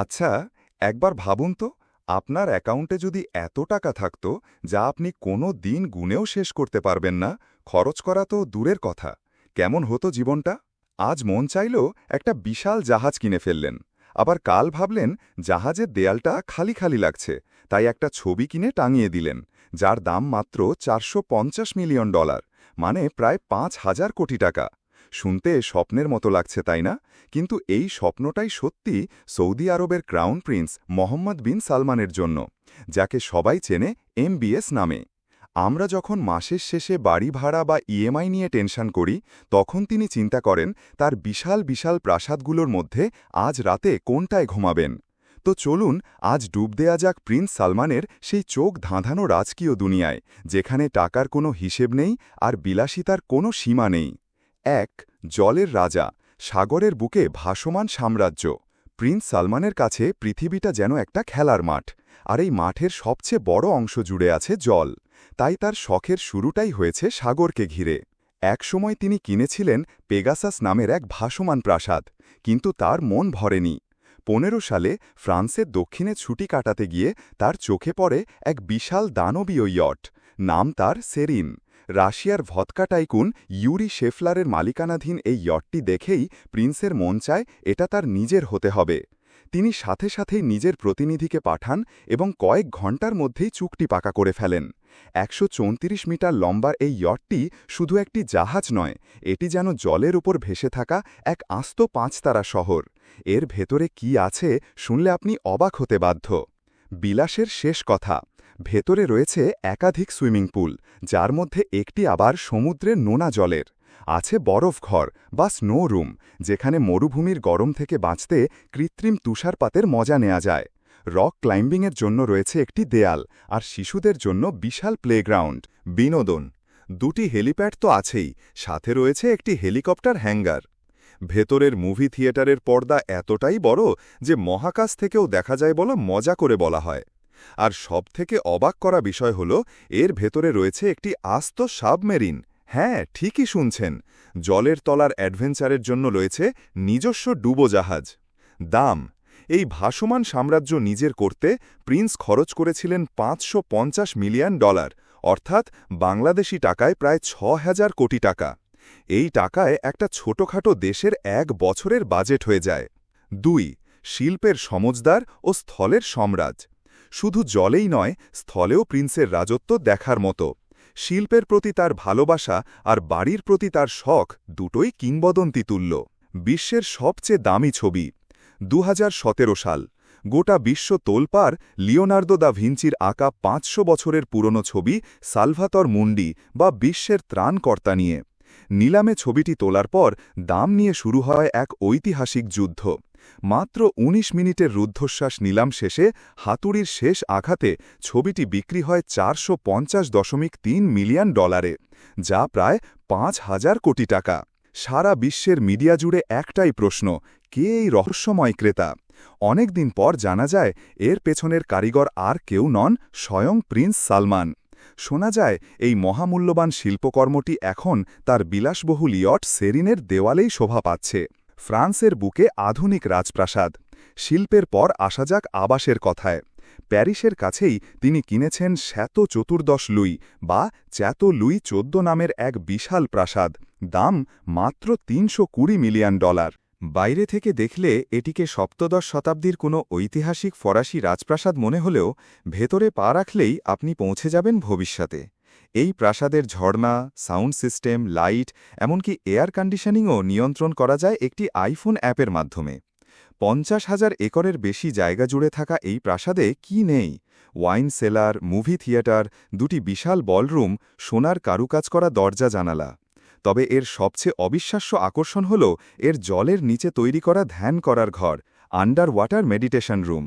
আচ্ছা, একবার ভাবুন তো, আপনার অ্যাকাউন্টে যদি এত টাকা থাকত যা আপনি কোনো দিন গুনেও শেষ করতে পারবেন না, খরচ করা তো দূরের কথা, কেমন হতো জীবনটা? আজ মন চাইল একটা বিশাল জাহাজ কিনে ফেললেন। আবার কাল ভাবলেন জাহাজের দেয়ালটা খালি খালি লাগছে, তাই একটা ছবি কিনে টাঙিয়ে দিলেন, যার দাম মাত্র $450 মিলিয়ন, মানে প্রায় 5,000 কোটি টাকা। শুনতে স্বপ্নের মতো লাগছে, তাই না? কিন্তু এই স্বপ্নটাই সত্যি সৌদি আরবের ক্রাউন প্রিন্স মোহাম্মদ বিন সালমানের জন্য, যাকে সবাই চেনে MBS নামে। আমরা যখন মাসের শেষে বাড়ি ভাড়া বা ইএমআই নিয়ে টেনশন করি, তখন তিনি চিন্তা করেন তার বিশাল বিশাল প্রাসাদগুলোর মধ্যে আজ রাতে কোনটায় ঘুমাবেন। তো চলুন আজ ডুব দেয়া যাক প্রিন্স সালমানের সেই চোখ ধাঁধানো রাজকীয় দুনিয়ায়, যেখানে টাকার কোনো হিসেব নেই আর বিলাসিতার কোনো সীমা নেই। ১. জলের রাজা, সাগরের বুকে ভাসমান সাম্রাজ্য। প্রিন্স সালমানের কাছে পৃথিবীটা যেন একটা খেলার মাঠ, আর এই মাঠের সবচেয়ে বড় অংশ জুড়ে আছে জল। তাই তার শখের শুরুটাই হয়েছে সাগরকে ঘিরে। একসময় তিনি কিনেছিলেন পেগাসাস নামের এক ভাসমান প্রাসাদ, কিন্তু তার মন ভরেনি। ১৫ সালে ফ্রান্সের দক্ষিণে ছুটি কাটাতে গিয়ে তার চোখে পড়ে এক বিশাল দানবীয় ইয়ট, নাম তার সেরিন। রাশিয়ার ভদকা টাইকুন ইউরি শেফলারের মালিকানাধীন এই ইয়টটি দেখেই প্রিন্সের মন চায় এটা তার নিজের হতে হবে। তিনি সাথে সাথেই নিজের প্রতিনিধিকে পাঠান এবং কয়েক ঘণ্টার মধ্যেই চুক্তি পাকা করে ফেলেন। ১৩৪ মিটার লম্বা এই ইয়টটি শুধু একটি জাহাজ নয়, এটি যেন জলের উপর ভেসে থাকা এক আস্ত পাঁচতারা শহর। এর ভেতরে কি আছে শুনলে আপনি অবাক হতে বাধ্য। বিলাসের শেষ কথা, ভেতরে রয়েছে একাধিক সুইমিং পুল, যার মধ্যে একটি আবার সমুদ্রের নোনা জলের। আছে বরফ ঘর বা স্নো রুম, যেখানে মরুভূমির গরম থেকে বাঁচতে কৃত্রিম তুষারপাতের মজা নেওয়া যায়। রক ক্লাইম্বিংয়ের জন্য রয়েছে একটি দেয়াল, আর শিশুদের জন্য বিশাল প্লেগ্রাউন্ড। বিনোদন, দুটি হেলিপ্যাড তো আছেই, সাথে রয়েছে একটি হেলিকপ্টার হ্যাঙ্গার। ভেতরের মুভি থিয়েটারের পর্দা এতটাই বড় যে মহাকাশ থেকেও দেখা যায় বলে মজা করে বলা হয়। আর সবথেকে অবাক করা বিষয় হল এর ভেতরে রয়েছে একটি আস্ত সাবমেরিন। হ্যাঁ, ঠিকই শুনছেন, জলের তলার অ্যাডভেঞ্চারের জন্য রয়েছে নিজস্ব ডুবোজাহাজ। দাম, এই ভাসমান সাম্রাজ্য নিজের করতে প্রিন্স খরচ করেছিলেন $550 মিলিয়ন, অর্থাৎ বাংলাদেশি টাকায় প্রায় ৬,০০০ কোটি টাকা। এই টাকায় একটা ছোটখাটো দেশের ১ বছরের বাজেট হয়ে যায়। ২. শিল্পের সমজদার ও স্থলের সম্রাজ। শুধু জলেই নয়, স্থলেও প্রিন্সের রাজত্ব দেখার মতো। শিল্পের প্রতি তার ভালোবাসা আর বাড়ির প্রতি তার শখ দুটোই কিংবদন্তি তুল্য। বিশ্বের সবচেয়ে দামি ছবি, ২০১৭ সাল, গোটা বিশ্ব তোলপাড় লিওনার্দো দা ভিঞ্চির আঁকা ৫০০ বছরের পুরনো ছবি সালভাতর মুন্ডি বা বিশ্বের ত্রাণকর্তা নিয়ে। নিলামে ছবিটি তোলার পর দাম নিয়ে শুরু হয় এক ঐতিহাসিক যুদ্ধ। মাত্র ১৯ মিনিটের রুদ্ধশ্বাস নিলাম শেষে হাতুড়ির শেষ আঘাতে ছবিটি বিক্রি হয় $৪৫০.৩ মিলিয়ন, যা প্রায় ৫,০০০ কোটি টাকা। সারা বিশ্বের মিডিয়া জুড়ে একটাই প্রশ্ন, কে এই রহস্যময় ক্রেতা? অনেক দিন পর জানা যায় এর পেছনের কারিগর আর কেউ নন, স্বয়ং প্রিন্স সালমান। শোনা যায় এই মহামূল্যবান শিল্পকর্মটি এখন তার বিলাসবহুল ইয়ট সেরিনের দেওয়ালেই শোভা পাচ্ছে। ফ্রান্সের বুকে আধুনিক রাজপ্রাসাদ। শিল্পের পর আসা যাক আবাসের কথায়। প্যারিসের কাছেই তিনি কিনেছেন শ্যাতো চতুর্দশ লুই বা চ্যাতো লুই ১৪ নামের এক বিশাল প্রাসাদ। দাম মাত্র $৩২০ মিলিয়ন। বাইরে থেকে দেখলে এটিকে সপ্তদশ শতাব্দীর কোনো ঐতিহাসিক ফরাসি রাজপ্রাসাদ মনে হলেও ভেতরে পা রাখলেই আপনি পৌঁছে যাবেন ভবিষ্যতে। এই প্রাসাদের ঝর্ণা, সাউন্ড সিস্টেম, লাইট, এমনকি এয়ার কন্ডিশনিংও নিয়ন্ত্রণ করা যায় একটি আইফোন অ্যাপের মাধ্যমে। ৫০,০০০ একরের বেশি জায়গা জুড়ে থাকা এই প্রাসাদে কি নেই? ওয়াইন সেলার, মুভি থিয়েটার, দুটি বিশাল বলরুম, সোনার কারুকাজ করা দরজা জানালা। তবে এর সবচেয়ে অবিশ্বাস্য আকর্ষণ হল এর জলের নিচে তৈরি করা ধ্যান করার ঘর, আন্ডার ওয়াটার মেডিটেশন রুম।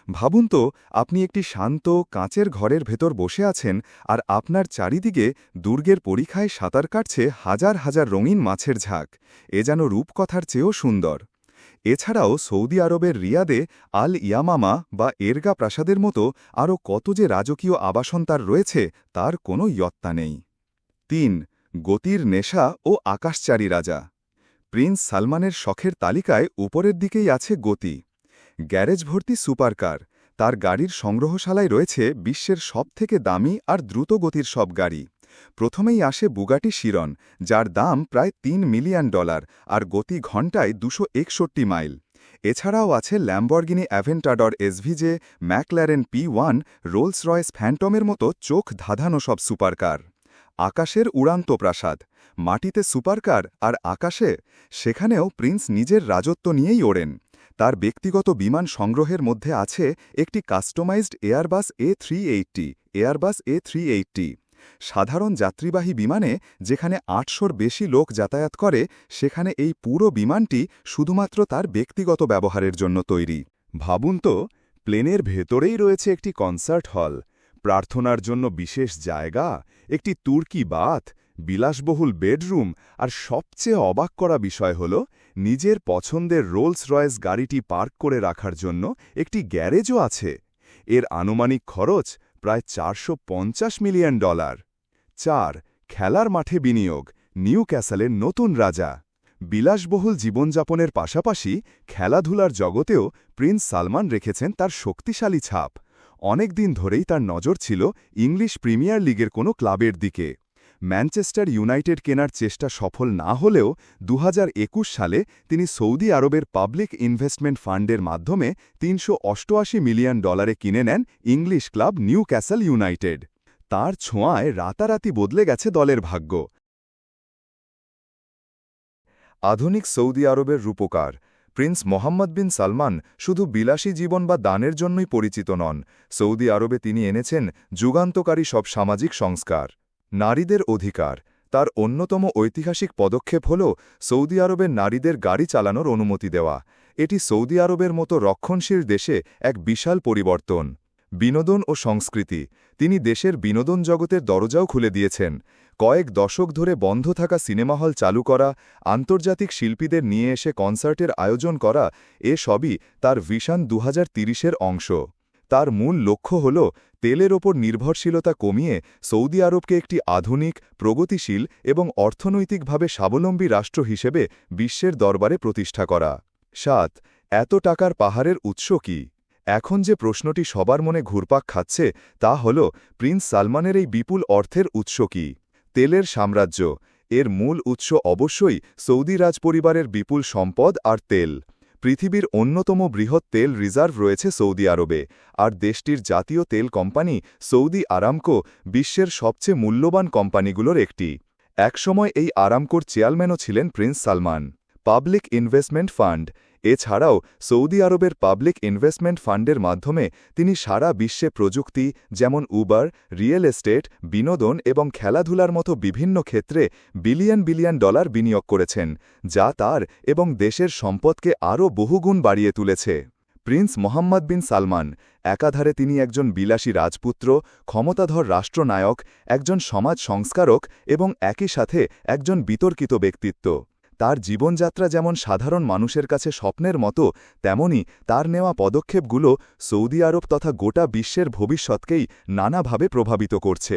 ভাবুন তো, আপনি একটি শান্ত কাঁচের ঘরের ভেতর বসে আছেন আর আপনার চারিদিকে দুর্গের পরিখায় সাঁতার কাটছে হাজার হাজার রঙিন মাছের ঝাঁক। এ যেন রূপকথার চেয়েও সুন্দর। এছাড়াও সৌদি আরবের রিয়াদে আল ইয়ামামা বা এরগা প্রাসাদের মতো আরও কত যে রাজকীয় আবাসন তার রয়েছে, তার কোনো ইয়ত্তা নেই। ৩. গতির নেশা ও আকাশচারী রাজা। প্রিন্স সালমানের শখের তালিকায় উপরের দিকেই আছে গতি। গ্যারেজ ভর্তি সুপারকার। তার গাড়ির সংগ্রহশালায় রয়েছে বিশ্বের সবথেকে দামি আর দ্রুতগতির সব গাড়ি। প্রথমেই আসে বুগাটি শিরন, যার দাম প্রায় $3 মিলিয়ন আর গতি ঘণ্টায় 261 মাইল। এছাড়াও আছে Lamborghini Aventador এসভিজে, ম্যাকল্যারেন P1, Rolls Royce ফ্যান্টমের মতো চোখ ধাঁধানো সব সুপারকার। আকাশের উড়ান্ত প্রাসাদ। মাটিতে সুপারকার আর আকাশে, সেখানেও প্রিন্স নিজের রাজত্ব নিয়েই ওড়েন। তার ব্যক্তিগত বিমান সংগ্রহের মধ্যে আছে একটি কাস্টমাইজড এয়ারবাস A380। সাধারণ যাত্রীবাহী বিমানে যেখানে ৮০০-র বেশি লোক যাতায়াত করে, সেখানে এই পুরো বিমানটি শুধুমাত্র তার ব্যক্তিগত ব্যবহারের জন্য তৈরি। ভাবুন তো, প্লেনের ভেতরেই রয়েছে একটি কনসার্ট হল, প্রার্থনার জন্য বিশেষ জায়গা, একটি তুর্কি বাথ, বিলাসবহুল বেডরুম, আর সবচেয়ে অবাক করা বিষয় হল নিজের পছন্দের রোলস রয়েস গাড়িটি পার্ক করে রাখার জন্য একটি গ্যারেজও আছে। এর আনুমানিক খরচ প্রায় $450 মিলিয়ন। 4. খেলার মাঠে বিনিয়োগ। নিউ ক্যাসেলের নতুন রাজা। বিলাসবহুল জীবনযাপনের পাশাপাশি খেলাধুলার জগতেও প্রিন্স সালমান রেখেছেন তার শক্তিশালী ছাপ। অনেক দিন ধরেই তার নজর ছিল ইংলিশ প্রিমিয়ার লিগের কোনো ক্লাবের দিকে। ম্যানচেস্টার ইউনাইটেড কেনার চেষ্টা সফল না হলেও 2021 সালে তিনি সৌদি আরবের পাবলিক ইনভেস্টমেন্ট ফান্ডের মাধ্যমে $388 মিলিয়ন কিনে নেন English club new castle United. তার ছোঁয়ায় রাতারাতি বদলে গেছে দলের ভাগ্য। আধুনিক সৌদি আরবের রূপকার। প্রিন্স মোহাম্মদ বিন সালমান শুধু বিলাসী জীবন বা দানের জন্যই পরিচিত নন। সৌদি আরবে তিনি এনেছেন যুগান্তকারী সব সামাজিক সংস্কার। নারীদের অধিকার। তার অন্যতম ঐতিহাসিক পদক্ষেপ হল সৌদি আরবের নারীদের গাড়ি চালানোর অনুমতি দেওয়া। এটি সৌদি আরবের মতো রক্ষণশীল দেশে এক বিশাল পরিবর্তন। বিনোদন ও সংস্কৃতি। তিনি দেশের বিনোদন জগতের দরজাও খুলে দিয়েছেন। কয়েক দশক ধরে বন্ধ থাকা সিনেমা হল চালু করা, আন্তর্জাতিক শিল্পীদের নিয়ে এসে কনসার্টের আয়োজন করা, এ সবই তার ভিশন 2030-এর অংশ। তার মূল লক্ষ্য হল তেলের ওপর নির্ভরশীলতা কমিয়ে সৌদি আরবকে একটি আধুনিক, প্রগতিশীল এবং অর্থনৈতিকভাবে স্বাবলম্বী রাষ্ট্র হিসেবে বিশ্বের দরবারে প্রতিষ্ঠা করা। 7. এত টাকার পাহাড়ের উৎস কি? এখন যে প্রশ্নটি সবার মনে ঘুরপাক খাচ্ছে তা হল, প্রিন্স সালমানের এই বিপুল অর্থের উৎস কি? তেলের সাম্রাজ্য। এর মূল উৎস অবশ্যই সৌদি রাজপরিবারের বিপুল সম্পদ আর তেল। পৃথিবীর অন্যতম বৃহৎ তেল রিজার্ভ রয়েছে সৌদি আরবে, আর দেশটির জাতীয় তেল কোম্পানি সৌদি আরামকো বিশ্বের সবচেয়ে মূল্যবান কোম্পানিগুলোর একটি। একসময় এই আরামকোর চেয়ারম্যানও ছিলেন Prince Salman. Public investment fund. এছাড়াও সৌদি আরবের পাবলিক ইনভেস্টমেন্ট ফান্ডের মাধ্যমে তিনি সারা বিশ্বে প্রযুক্তি, যেমন উবার, রিয়েল এস্টেট, বিনোদন এবং খেলাধুলার মতো বিভিন্ন ক্ষেত্রে বিলিয়ন বিলিয়ন ডলার বিনিয়োগ করেছেন, যা তার এবং দেশের সম্পদকে আরও বহুগুণ বাড়িয়ে তুলেছে। প্রিন্স মোহাম্মদ বিন সালমান। একাধারে তিনি একজন বিলাসী রাজপুত্র, ক্ষমতাধর রাষ্ট্রনায়ক, একজন সমাজ সংস্কারক এবং একই সাথে একজন বিতর্কিত ব্যক্তিত্ব। তার জীবনযাত্রা যেমন সাধারণ মানুষের কাছে স্বপ্নের মতো, তেমনি তার নেওয়া পদক্ষেপগুলো সৌদি আরব তথা গোটা বিশ্বের ভবিষ্যৎকেই নানাভাবে প্রভাবিত করছে।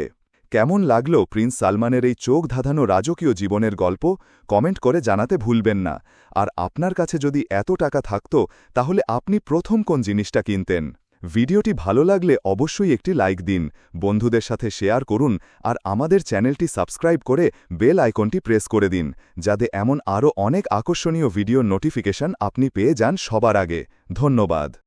কেমন লাগলো প্রিন্স সালমানের এই চোখ ধাঁধানো রাজকীয় জীবনের গল্প? কমেন্ট করে জানাতে ভুলবেন না। আর আপনার কাছে যদি এত টাকা থাকত, তাহলে আপনি প্রথম কোন জিনিসটা কিনতেন? ভিডিওটি ভালো লাগলে অবশ্যই একটি লাইক দিন, বন্ধুদের সাথে শেয়ার করুন, আর আমাদের চ্যানেলটি সাবস্ক্রাইব করে বেল আইকনটি প্রেস করে দিন, যাতে এমন আরও অনেক আকর্ষণীয় ভিডিওর নোটিফিকেশন আপনি পেয়ে যান সবার আগে। ধন্যবাদ।